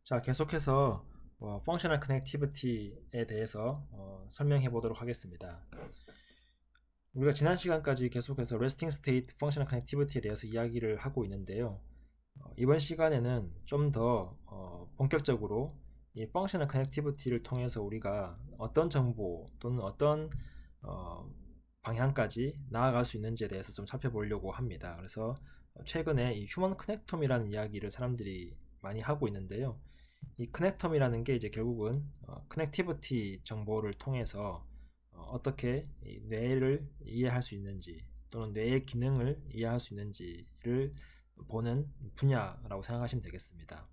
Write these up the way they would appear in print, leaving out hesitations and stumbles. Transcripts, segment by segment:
자, 계속해서 펑셔널 커넥티비티에 대해서 설명해 보도록 하겠습니다. 우리가 지난 시간까지 계속해서 레스팅 스테이트 펑셔널 커넥티비티에 대해서 이야기를 하고 있는데요. 이번 시간에는 좀 더 본격적으로 이 펑셔널 커넥티비티를 통해서 우리가 어떤 정보 또는 어떤 방향까지 나아갈 수 있는지에 대해서 좀 살펴보려고 합니다. 그래서 최근에 이 휴먼 커넥텀이라는 이야기를 사람들이 많이 하고 있는데요. 이 커넥텀이라는 게 이제 결국은 커넥티비티 정보를 통해서 어떻게 이 뇌를 이해할 수 있는지 또는 뇌의 기능을 이해할 수 있는지를 보는 분야라고 생각하시면 되겠습니다.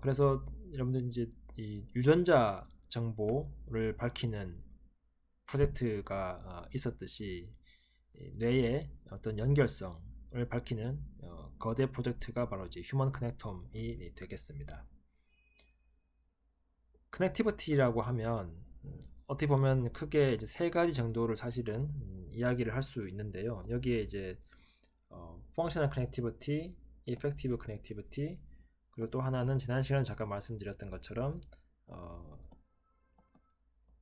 그래서 여러분들 이제 이 유전자 정보를 밝히는 프로젝트가 있었듯이 뇌의 어떤 연결성을 밝히는 거대 프로젝트가 바로 이제 휴먼 커넥텀이 되겠습니다. 커넥티비티라고 하면 어떻게 보면 크게 이제 세 가지 정도를 사실은 이야기를 할 수 있는데요. 여기에 이제 펑셔널 커넥티비티, 이펙티브 커넥티비티, 그리고 또 하나는 지난 시간에 잠깐 말씀드렸던 것처럼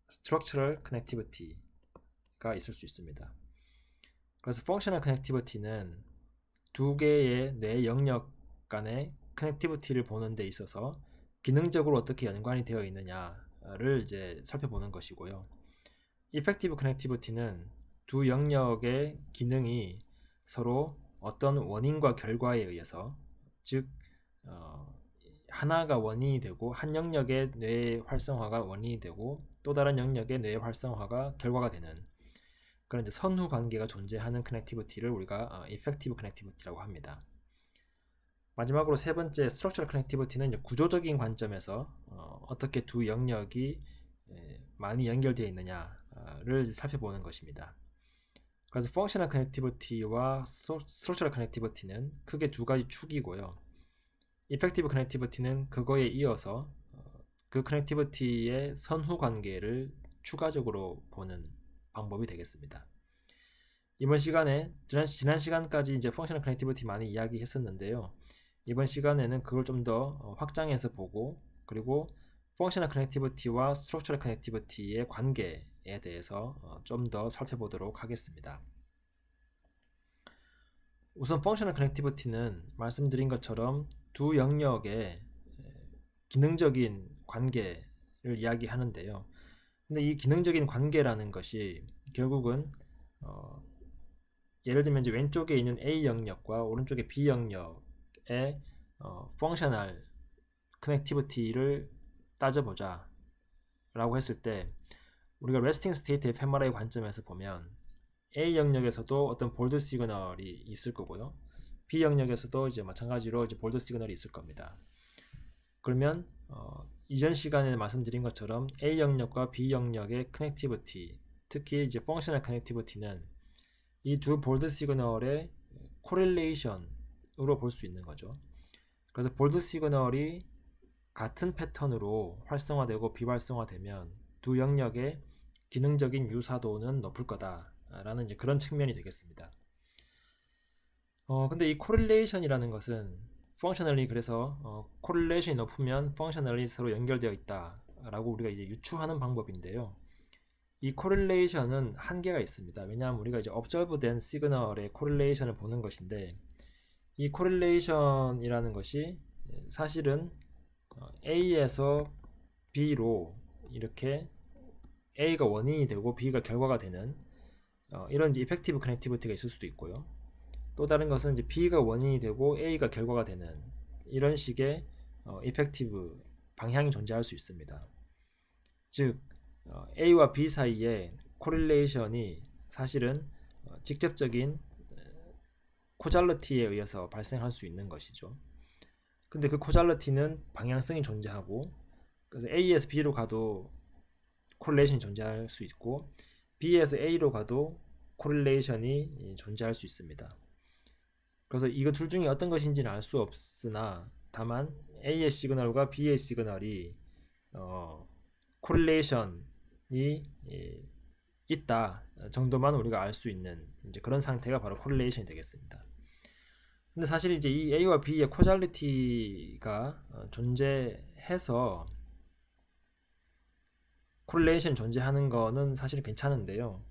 스트럭처럴 커넥티비티가 있을 수 있습니다. 그래서 펑셔널 커넥티비티는 두 개의 뇌 영역 간의 커넥티비티를 보는 데 있어서 기능적으로 어떻게 연관이 되어 있느냐를 이제 살펴보는 것이고요. 이펙티브 커넥티비티는 두 영역의 기능이 서로 어떤 원인과 결과에 의해서, 즉 하나가 원인이 되고 한 영역의 뇌 활성화가 원인이 되고 또 다른 영역의 뇌 활성화가 결과가 되는 그런 이제 선후 관계가 존재하는 커넥티비티를 우리가 이펙티브 커넥티비티라고 합니다. 마지막으로 세 번째 스트럭처럴 커넥티비티는 구조적인 관점에서 어떻게 두 영역이 많이 연결되어 있느냐를 살펴보는 것입니다. 그래서 펑셔널 커넥티비티와 스트럭처럴 커넥티비티는 크게 두 가지 축이고요. 이펙티브 커넥티비티는 그거에 이어서 그 커넥티비티의 선후 관계를 추가적으로 보는 방법이 되겠습니다. 이번 시간에 지난 시간까지 이제 펑셔널 커넥티비티 많이 이야기했었는데요. 이번 시간에는 그걸 좀 더 확장해서 보고, 그리고 펑셔널 커넥티비티와 스트럭처럴 커넥티비티의 관계에 대해서 좀 더 살펴보도록 하겠습니다. 우선 펑셔널 커넥티비티는 말씀드린 것처럼 두 영역의 기능적인 관계를 이야기하는데요. 근데 이 기능적인 관계라는 것이 결국은 예를 들면 이제 왼쪽에 있는 A 영역과 오른쪽에 B 영역의 펑셔널 커넥티비티를 따져보자 라고 했을 때 우리가 레스팅 스테이트 에페메라의 관점에서 보면 A 영역에서도 어떤 볼드 시그널이 있을 거고요. B 영역에서도 이제 마찬가지로 이제 볼드 시그널이 있을 겁니다. 그러면 이전 시간에 말씀드린 것처럼 A 영역과 B 영역의 커넥티비티, 특히 이제 펑셔널 커넥티비티는 이 두 볼드 시그널의 코릴레이션으로 볼 수 있는 거죠. 그래서 볼드 시그널이 같은 패턴으로 활성화되고 비활성화되면 두 영역의 기능적인 유사도는 높을 거다라는 이제 그런 측면이 되겠습니다. 근데 이 코릴레이션이라는 것은 펑셔널리 그래서 코릴레이션이 높으면 펑셔널리 서로 연결되어 있다라고 우리가 이제 유추하는 방법인데요. 이 코릴레이션은 한계가 있습니다. 왜냐하면 우리가 이제 observe된 시그널의 코릴레이션을 보는 것인데 이 코릴레이션이라는 것이 사실은 A에서 B로 이렇게 A가 원인이 되고 B가 결과가 되는 이런 이제 이펙티브 커넥티비티가 있을 수도 있고요. 또 다른 것은 이제 B가 원인이 되고 A가 결과가 되는 이런 식의 이펙티브 방향이 존재할 수 있습니다. 즉 A와 B 사이의 코릴레이션이 사실은 직접적인 코잘러티에 의해서 발생할 수 있는 것이죠. 근데 그 코잘러티는 방향성이 존재하고, 그래서 A에서 B로 가도 코릴레이션이 존재할 수 있고 B에서 A로 가도 코릴레이션이 존재할 수 있습니다. 그래서 이거 둘 중에 어떤 것인지는 알 수 없으나 다만 A의 시그널과 B의 시그널이 코릴레이션이 있다 정도만 우리가 알 수 있는 이제 그런 상태가 바로 코릴레이션이 되겠습니다. 근데 사실 이제 이 A와 B의 코잘리티가 존재해서 코릴레이션 존재하는 거는 사실 괜찮은데요.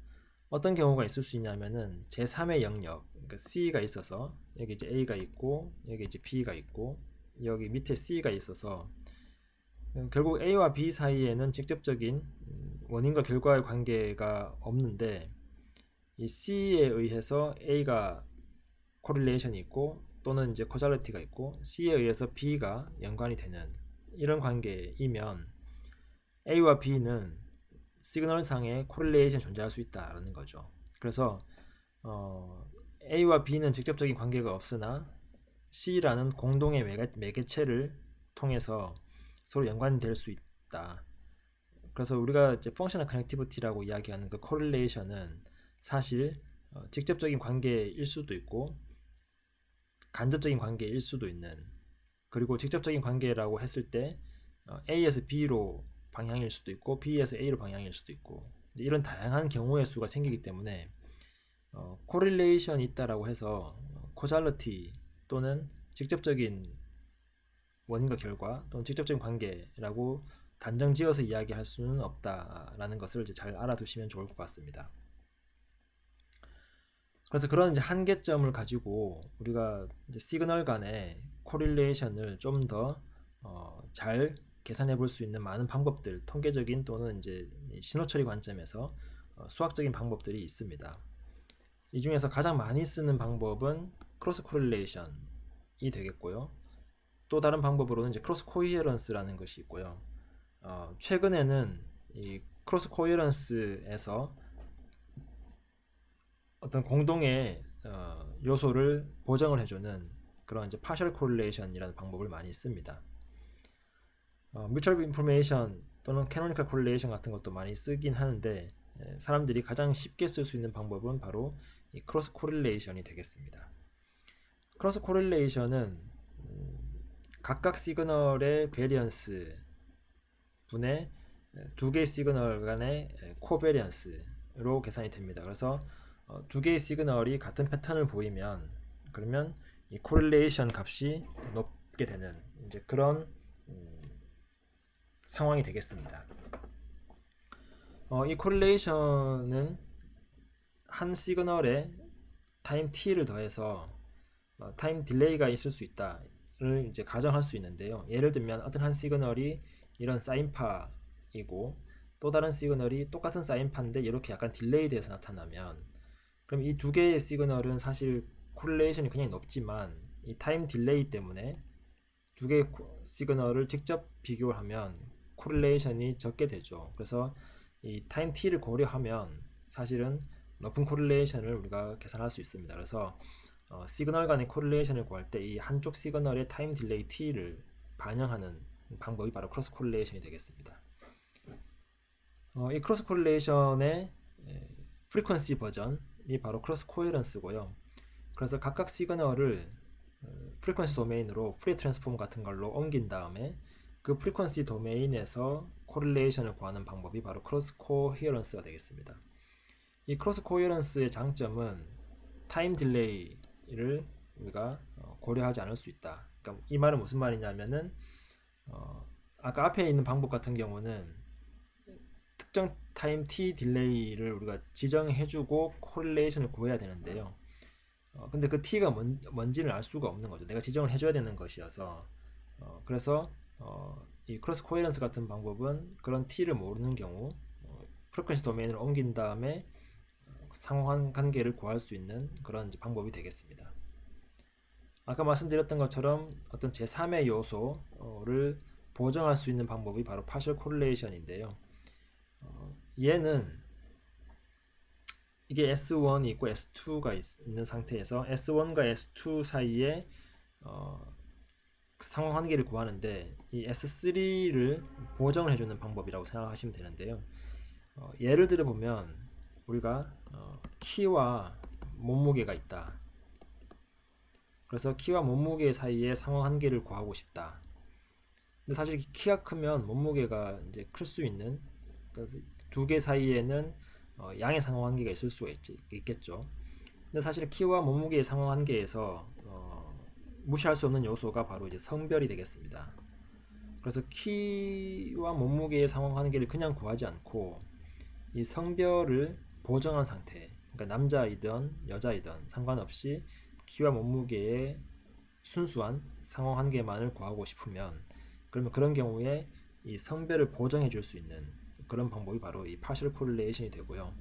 어떤 경우가 있을 수 있냐면은 제3의 영역, 그러니까 C가 있어서 여기 이제 A가 있고 여기 이제 B가 있고 여기 밑에 C가 있어서 결국 A와 B 사이에는 직접적인 원인과 결과의 관계가 없는데 이 C에 의해서 A가 코릴레이션이 있고 또는 이제 코잘리티가 있고 C에 의해서 B가 연관이 되는 이런 관계이면 A와 B는 시그널상의 코릴레이션이 존재할 수 있다라는 거죠. 그래서 A와 B는 직접적인 관계가 없으나 C라는 공동의 매개체를 통해서 서로 연관될 수 있다. 그래서 우리가 이제 펑셔널 커넥티비티라고 이야기하는 그 코릴레이션은 사실 직접적인 관계일 수도 있고 간접적인 관계일 수도 있는, 그리고 직접적인 관계라고 했을 때 A에서 B로 방향일 수도 있고 B에서 A로 방향일 수도 있고 이런 다양한 경우의 수가 생기기 때문에 코릴레이션이 있다라고 해서 코잘리티 또는 직접적인 원인과 결과 또는 직접적인 관계라고 단정 지어서 이야기할 수는 없다라는 것을 이제 잘 알아두시면 좋을 것 같습니다. 그래서 그런 이제 한계점을 가지고 우리가 이제 시그널 간의 코릴레이션을 좀 더 잘 계산해 볼 수 있는 많은 방법들, 통계적인 또는 이제 신호 처리 관점에서 수학적인 방법들이 있습니다. 이 중에서 가장 많이 쓰는 방법은 크로스 코릴레이션이 되겠고요. 또 다른 방법으로는 이제 크로스 코히어런스라는 것이 있고요. 최근에는 이 크로스 코히어런스에서 어떤 공동의 요소를 보정을 해주는 그런 이제 partial correlation이라는 방법을 많이 씁니다. mutual information 또는 canonical correlation 같은 것도 많이 쓰긴 하는데 사람들이 가장 쉽게 쓸 수 있는 방법은 바로 이 cross correlation이 되겠습니다. cross correlation은 각각 시그널의 베리언스 분의 두 개의 시그널 간의 코베리언스로 계산이 됩니다. 그래서 두 개의 시그널이 같은 패턴을 보이면 그러면 이 코릴레이션 값이 높게 되는 이제 그런 상황이 되겠습니다. 이 코릴레이션은 한 시그널에 타임 t를 더해서 타임 딜레이가 있을 수 있다를 이제 가정할 수 있는데요. 예를 들면 어떤 한 시그널이 이런 사인파이고 또 다른 시그널이 똑같은 사인파인데 이렇게 약간 딜레이 돼서 나타나면 그럼 이 두 개의 시그널은 사실 코릴레이션이 굉장히 높지만 이 타임 딜레이 때문에 두 개의 시그널을 직접 비교를 하면 코릴레이션이 적게 되죠. 그래서 이 타임 t를 고려하면 사실은 높은 코릴레이션을 우리가 계산할 수 있습니다. 그래서 시그널 간의 코릴레이션을 구할 때 이 한쪽 시그널의 타임 딜레이 t를 반영하는 방법이 바로 크로스 코릴레이션이 되겠습니다. 이 크로스 코릴레이션의 프리퀀시 버전이 바로 크로스 코헤런스고요. 그래서 각각 시그널을 프리퀀시 도메인으로 프리 트랜스폼 같은 걸로 옮긴 다음에 그 프리퀀시 도메인에서 코릴레이션을 구하는 방법이 바로 크로스 코헤런스가 되겠습니다. 이 크로스 코헤런스의 장점은 타임 딜레이를 우리가 고려하지 않을 수 있다. 그러니까 이 말은 무슨 말이냐면은 아까 앞에 있는 방법 같은 경우는 특정 타임 t 딜레이를 우리가 지정해주고 코릴레이션을 구해야 되는데요. 근데 그 t가 뭔지를 알 수가 없는 거죠. 내가 지정을 해줘야 되는 것이어서 그래서 이 크로스 코헤런스 같은 방법은 그런 t를 모르는 경우 프리퀀시 도메인을 옮긴 다음에 상호한 관계를 구할 수 있는 그런 방법이 되겠습니다. 아까 말씀드렸던 것처럼 어떤 제3의 요소를 보정할 수 있는 방법이 바로 partial correlation인데요. 얘는 이게 S1이 있고 S2가 있는 상태에서 S1과 S2 사이에 상호 관계를 구하는데 이 S3를 보정을 해주는 방법이라고 생각하시면 되는데요. 예를 들어 보면 우리가 키와 몸무게가 있다. 그래서 키와 몸무게 사이에 상호 관계를 구하고 싶다. 근데 사실 키가 크면 몸무게가 이제 클 수 있는 두 개 사이에는 양의 상호 관계가 있을 수가 있겠죠. 근데 사실 키와 몸무게의 상호 관계에서 무시할 수 없는 요소가 바로 이제 성별이 되겠습니다. 그래서 키와 몸무게의 상황 관계를 그냥 구하지 않고 이 성별을 보정한 상태, 그러니까 남자이든 여자이든 상관없이 키와 몸무게의 순수한 상호 관계만을 구하고 싶으면, 그러면 그런 경우에 이 성별을 보정해 줄 수 있는 그런 방법이 바로 이 partial correlation이 되고요.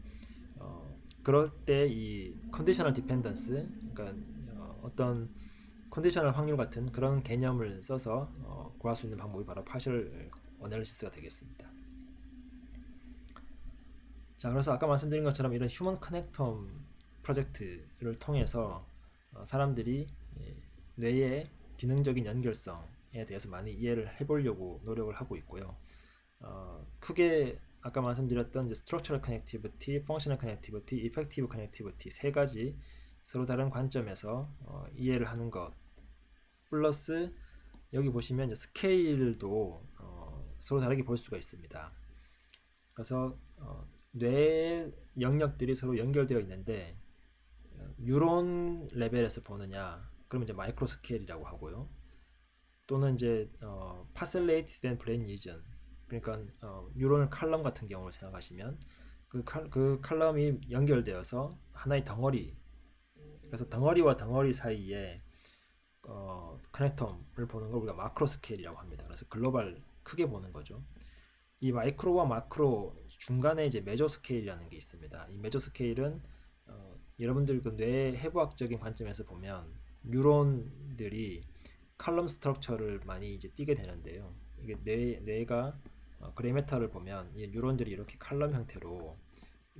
그럴 때 이 conditional dependence, 그러니까 어떤 컨디셔널 확률 같은 그런 개념을 써서 구할 수 있는 방법이 바로 partial analysis가 되겠습니다. 자, 그래서 아까 말씀드린 것처럼 이런 휴먼 커넥텀 프로젝트를 통해서 사람들이 뇌의 기능적인 연결성에 대해서 많이 이해를 해보려고 노력을 하고 있고요. 크게 아까 말씀드렸던 이제 structural connectivity, functional connectivity, effective connectivity 세 가지 서로 다른 관점에서 이해를 하는 것, 플러스 여기 보시면 이제 스케일도 서로 다르게 볼 수가 있습니다. 그래서 뇌의 영역들이 서로 연결되어 있는데 뉴런 레벨에서 보느냐, 그러면 이제 마이크로 스케일이라고 하고요. 또는 이제 parcellated and brain region, 그러니까 뉴런 칼럼 같은 경우를 생각하시면 그 칼럼이 연결되어서 하나의 덩어리, 그래서 덩어리와 덩어리 사이에 커넥텀을 보는 걸 우리가 마크로 스케일이라고 합니다. 그래서 글로벌 크게 보는 거죠. 이 마이크로와 마크로 중간에 이제 메조 스케일이라는 게 있습니다. 이 메조 스케일은 여러분들 그 뇌 해부학적인 관점에서 보면 뉴런들이 칼럼 스트럭처를 많이 이제 띄게 되는데요. 이게 뇌가 그레이메타를 보면 이 뉴런들이 이렇게 칼럼 형태로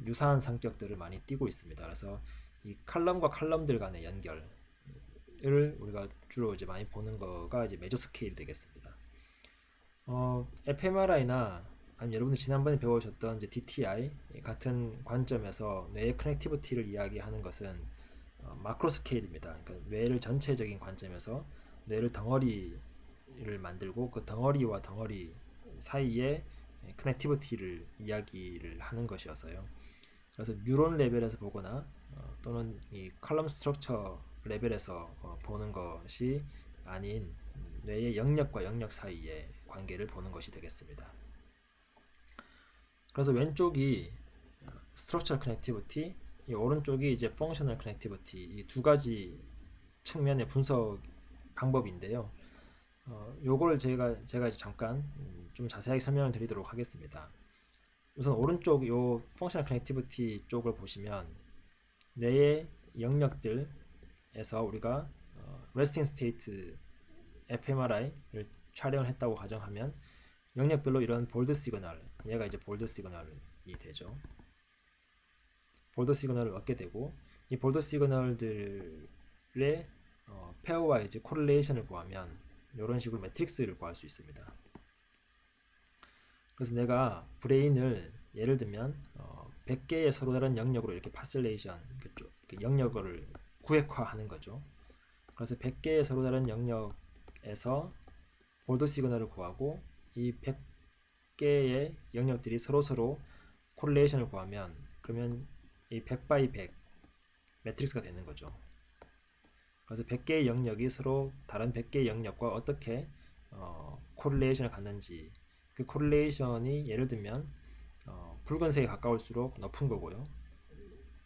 유사한 성격들을 많이 띄고 있습니다. 그래서 이 칼럼과 칼럼들 간의 연결을 우리가 주로 이제 많이 보는 거가 이제 메조 스케일이 되겠습니다. fMRI나 아니면 여러분들 지난번에 배우셨던 이제 DTI 같은 관점에서 뇌의 커넥티비티를 이야기하는 것은 마크로 스케일입니다. 그러니까 뇌를 전체적인 관점에서 뇌를 덩어리를 만들고 그 덩어리와 덩어리 사이에 커넥티비티를 이야기를 하는 것이어서요. 그래서 뉴런 레벨에서 보거나 또는 이 컬럼 스트럭처 레벨에서 보는 것이 아닌 뇌의 영역과 영역 사이의 관계를 보는 것이 되겠습니다. 그래서 왼쪽이 스트럭처럴 커넥티비티, 이 오른쪽이 이제 펑셔널 커넥티비티, 이 두 가지 측면의 분석 방법인데요. 요걸 제가 이제 잠깐 좀 자세하게 설명을 드리도록 하겠습니다. 우선 오른쪽 요 펑셔널 커넥티비티 쪽을 보시면 뇌의 영역들에서 우리가 레스팅 스테이트 fMRI를 촬영을 했다고 가정하면 영역별로 이런 볼드 시그널, 얘가 이제 볼드 시그널이 되죠. 볼드 시그널을 얻게 되고 이 볼드 시그널들의 페어와 이제 코릴레이션을 구하면 이런 식으로 매트릭스를 구할 수 있습니다. 그래서 내가 브레인을 예를 들면 100개의 서로 다른 영역으로 이렇게 파셀레이션, 영역을 구획화하는 거죠. 그래서 100개의 서로 다른 영역에서 볼드 시그널을 구하고 이 100개의 영역들이 서로 코릴레이션을 구하면 그러면 이 100 by 100 매트릭스가 되는 거죠. 그래서 100개의 영역이 서로 다른 100개의 영역과 어떻게 코릴레이션을 갖는지, 그 코릴레이션이 예를 들면 붉은색에 가까울수록 높은 거고요.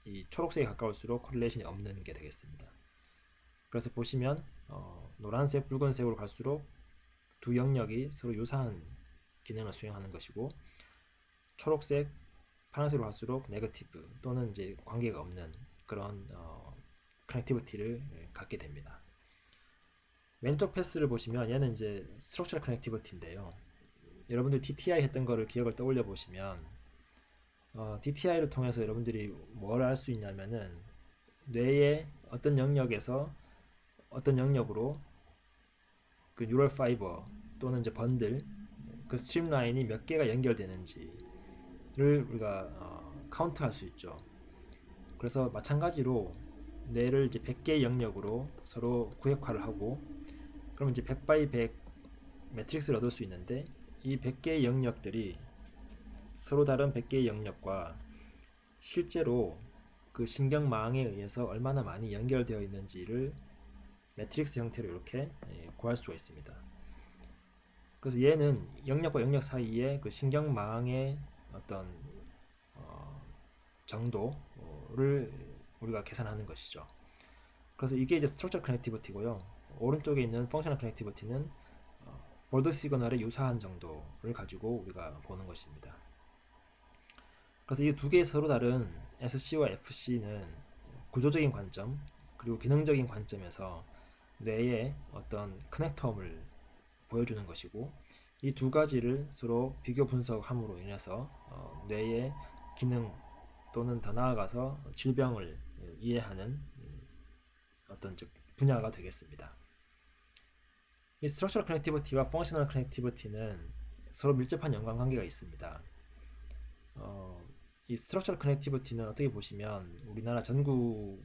이 초록색에 가까울수록 코릴레이션이 없는 게 되겠습니다. 그래서 보시면 노란색, 붉은색으로 갈수록 두 영역이 서로 유사한 기능을 수행하는 것이고 초록색, 파란색으로 갈수록 네거티브 또는 이제 관계가 없는 그런 커넥티비티를 갖게 됩니다. 왼쪽 패스를 보시면 얘는 이제 스트럭처럴 커넥티비티인데요. 여러분들 DTI 했던 거를 기억을 떠올려 보시면 DTI를 통해서 여러분들이 뭘 알 수 있냐면은 뇌의 어떤 영역에서 어떤 영역으로 그 뉴럴 파이버 또는 이제 번들, 그 스트림라인이 몇 개가 연결되는지를 우리가 카운트할 수 있죠. 그래서 마찬가지로 뇌를 이제 100개의 영역으로 서로 구획화를 하고 그러면 이제 100 by 100 매트릭스를 얻을 수 있는데 이 100개의 영역들이 서로 다른 100개의 영역과 실제로 그 신경망에 의해서 얼마나 많이 연결되어 있는지를 매트릭스 형태로 이렇게 구할 수가 있습니다. 그래서 얘는 영역과 영역 사이에 그 신경망의 어떤 정도를 우리가 계산하는 것이죠. 그래서 이게 이제 스트럭처 커넥티비티고요. 오른쪽에 있는 펑셔널 커넥티비티는 볼드 시그널의 유사한 정도를 가지고 우리가 보는 것입니다. 그래서 이 두 개의 서로 다른 SC와 FC는 구조적인 관점 그리고 기능적인 관점에서 뇌의 어떤 커넥텀을 보여주는 것이고, 이 두 가지를 서로 비교 분석함으로 인해서 뇌의 기능 또는 더 나아가서 질병을 이해하는 어떤 분야가 되겠습니다. 이 스트럭처럴 커넥티비티와 펑셔널 커넥티비티는 서로 밀접한 연관관계가 있습니다. 이 스트럭처럴 커넥티비티는 어떻게 보시면 우리나라 전국에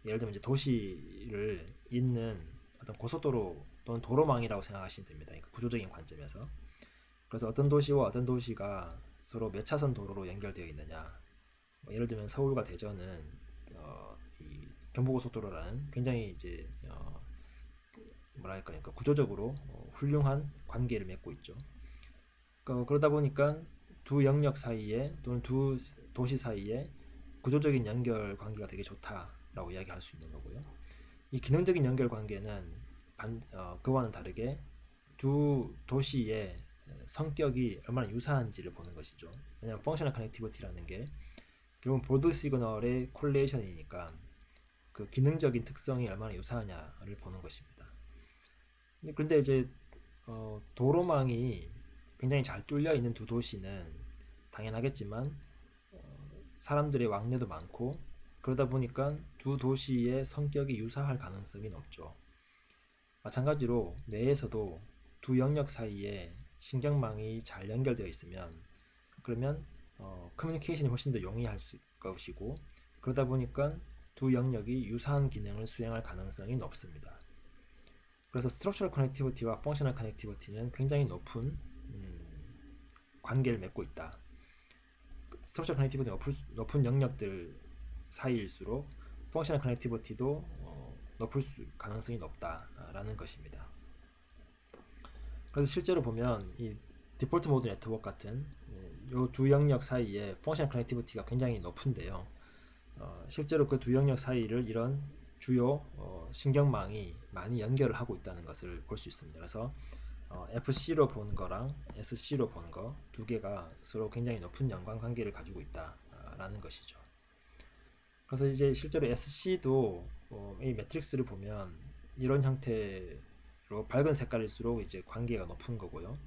예를 들면 이제 도시를 잇는 어떤 고속도로 또는 도로망이라고 생각하시면 됩니다. 그러니까 구조적인 관점에서. 그래서 어떤 도시와 어떤 도시가 서로 몇 차선 도로로 연결되어 있느냐. 예를 들면 서울과 대전은 이 경부고속도로라는 굉장히 이제 뭐랄까, 그러니까 구조적으로 훌륭한 관계를 맺고 있죠. 그러다 보니까 두 영역 사이에 또는 두 도시 사이에 구조적인 연결 관계가 되게 좋다라고 이야기할 수 있는 거고요. 이 기능적인 연결 관계는 그와는 다르게 두 도시의 성격이 얼마나 유사한지를 보는 것이죠. 왜냐하면 펑셔널 커넥티비티라는 게 결국 볼드 시그널의 콜레이션이니까 그 기능적인 특성이 얼마나 유사하냐를 보는 것입니다. 근데 이제 도로망이 굉장히 잘 뚫려 있는 두 도시는 당연하겠지만 사람들의 왕래도 많고 그러다 보니까 두 도시의 성격이 유사할 가능성이 높죠. 마찬가지로 뇌에서도 두 영역 사이에 신경망이 잘 연결되어 있으면 그러면 커뮤니케이션이 훨씬 더 용이할 것이고, 그러다 보니까 두 영역이 유사한 기능을 수행할 가능성이 높습니다. 그래서 스트럭처럴 커넥티비티와 펑셔널 커넥티비티는 굉장히 높은 관계를 맺고 있다. 스트럭처럴 커넥티비티는 높은 영역들 사이일수록 펑셔널 커넥티비티도 높을 가능성이 높다라는 것입니다. 그래서 실제로 보면 이 디폴트 모드 네트워크 같은 이 두 영역 사이에 펑셔널 커넥티비티가 굉장히 높은데요. 실제로 그 두 영역 사이를 이런 주요 신경망이 많이 연결을 하고 있다는 것을 볼 수 있습니다. 그래서 FC로 본 거랑 SC로 본 거 두 개가 서로 굉장히 높은 연관 관계를 가지고 있다라는 것이죠. 그래서 이제 실제로 SC도 이 매트릭스를 보면 이런 형태로 밝은 색깔일수록 이제 관계가 높은 거고요.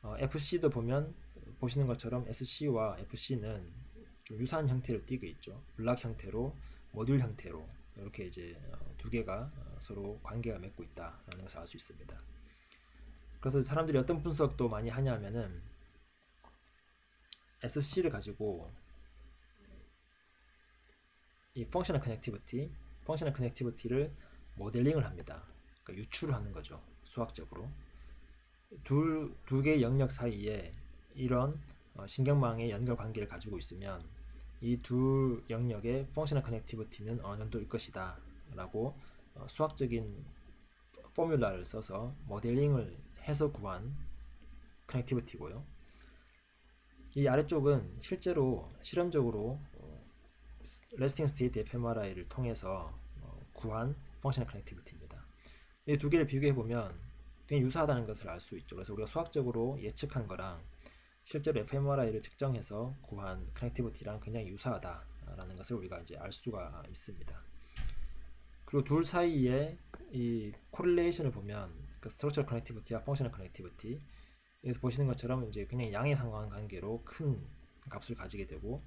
FC도 보면 보시는 것처럼 SC와 FC는 좀 유사한 형태를 띠고 있죠. 블락 형태로, 모듈 형태로 이렇게 이제 두 개가 서로 관계가 맺고 있다라는 것을 알 수 있습니다. 그래서 사람들이 어떤 분석도 많이 하냐면은 SC를 가지고 이 펑셔널 커넥티비티를 모델링을 합니다. 그러니까 유추를 하는 거죠. 수학적으로. 두 개의 영역 사이에 이런 신경망의 연결 관계를 가지고 있으면 이 두 영역의 펑셔널 커넥티비티는 어느 정도일 것이다 라고 수학적인 포뮬라를 써서 모델링을 해서 구한 커넥티비티고요. 이 아래쪽은 실제로 실험적으로 레스팅 스테이트 fMRI를 통해서 구한 펑셔널 커넥티비티입니다. 이 두 개를 비교해 보면 되게 유사하다는 것을 알 수 있죠. 그래서 우리가 수학적으로 예측한 거랑 실제로 fMRI를 측정해서 구한 커넥티비티랑 굉장히 유사하다라는 것을 우리가 이제 알 수가 있습니다. 그리고 둘 사이에 이 코릴레이션을 보면 그 스트럭처럴 커넥티비티와 펑셔널 커넥티비티, 여기서 보시는 것처럼 이제 그냥 양의 상관관계로 큰 값을 가지게 되고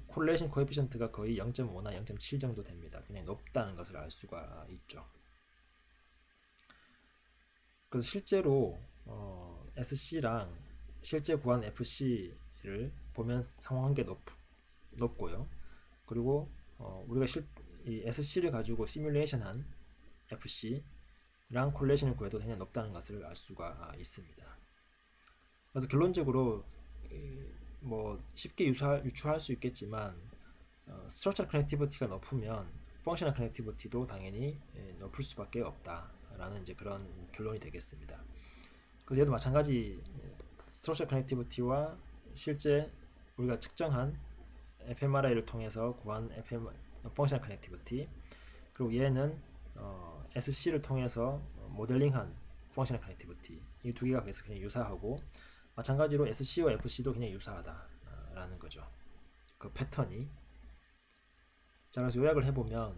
코릴레이션 코에피션트가 거의 0.5나 0.7 정도 됩니다. 굉장히 높다는 것을 알 수가 있죠. 그래서 실제로 SC랑 실제 구한 FC를 보면 상호관계 높고요. 그리고 우리가 이 SC를 가지고 시뮬레이션한 FC랑 콜레이션을 구해도 굉장히 높다는 것을 알 수가 있습니다. 그래서 결론적으로 뭐 쉽게 유추할 수 있겠지만 스트럭처럴 커넥티비티가 높으면 펑셔널 커넥티비티도 당연히 높을 수밖에 없다라는 이제 그런 결론이 되겠습니다. 그래서 얘도 마찬가지 스트럭처 커넥티비티와 실제 우리가 측정한 fMRI를 통해서 구한 펑셔널 커넥티비티, 그리고 얘는 SC를 통해서 모델링한 펑셔널 커넥티비티, 이 두 개가 그래서 그냥 유사하고, 마찬가지로 SC와 FC도 그냥 유사하다라는 거죠. 그 패턴이. 자, 그래서 요약을 해보면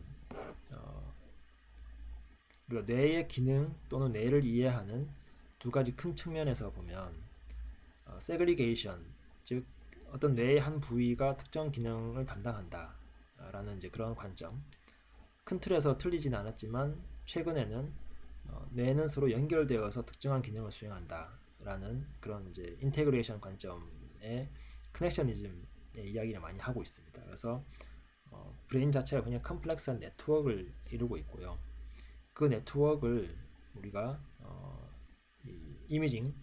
우리가 뇌의 기능 또는 뇌를 이해하는 두 가지 큰 측면에서 보면 세그리게이션, 즉 어떤 뇌의 한 부위가 특정 기능을 담당한다 라는 이제 그런 관점, 큰 틀에서 틀리진 않았지만 최근에는 뇌는 서로 연결되어서 특정한 기능을 수행한다 라는 그런 이제 인테그레이션 관점의 커넥셔니즘의 이야기를 많이 하고 있습니다. 그래서 브레인 자체가 그냥 컴플렉스한 네트워크를 이루고 있고요. 그 네트워크를 우리가 이미징,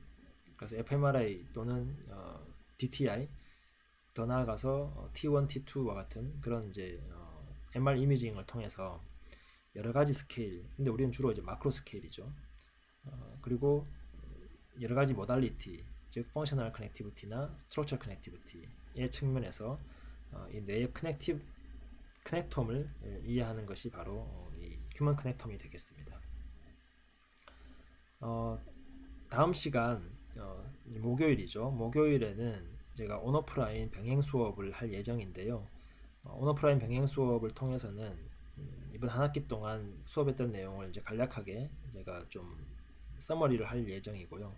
그래서 fMRI 또는 DTI, 더 나아가서 T1, T2와 같은 그런 이제 MR 이미징을 통해서 여러 가지 스케일, 근데 우리는 주로 이제 마크로 스케일이죠. 그리고 여러 가지 모달리티, 즉 펑셔널 커넥티비티나 스트럭처 커넥티비티의 측면에서 이 뇌의 커넥톰을 이해하는 것이 바로 이 휴먼 커넥톰이 되겠습니다. 다음 시간 목요일이죠. 목요일에는 제가 온오프라인 병행 수업을 할 예정인데요. 온오프라인 병행 수업을 통해서는 이번 한 학기 동안 수업했던 내용을 이제 간략하게 제가 좀 서머리를 할 예정이고요.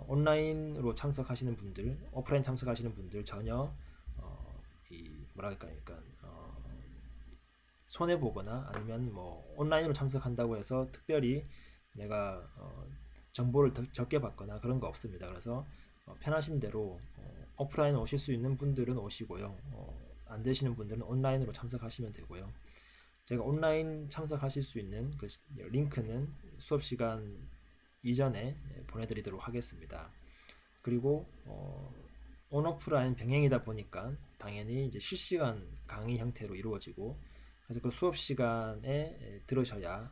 온라인으로 참석하시는 분들, 오프라인 참석하시는 분들 전혀 그러니까 손해 보거나 아니면 뭐 온라인으로 참석한다고 해서 특별히 내가 정보를 적게 받거나 그런 거 없습니다. 그래서 편하신 대로 오프라인 오실 수 있는 분들은 오시고요. 안 되시는 분들은 온라인으로 참석하시면 되고요. 제가 온라인 참석하실 수 있는 그 링크는 수업 시간 이전에 보내드리도록 하겠습니다. 그리고 온오프라인 병행이다 보니까 당연히 이제 실시간 강의 형태로 이루어지고, 그래서 그 수업 시간에 들으셔야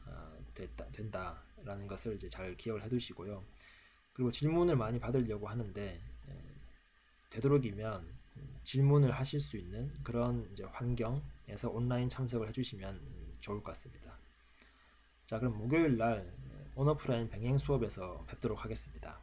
된다라는 것을 이제 잘 기억을 해두시고요. 그리고 질문을 많이 받으려고 하는데 되도록이면 질문을 하실 수 있는 그런 이제 환경에서 온라인 참석을 해주시면 좋을 것 같습니다. 자, 그럼 목요일 날 온오프라인 병행 수업에서 뵙도록 하겠습니다.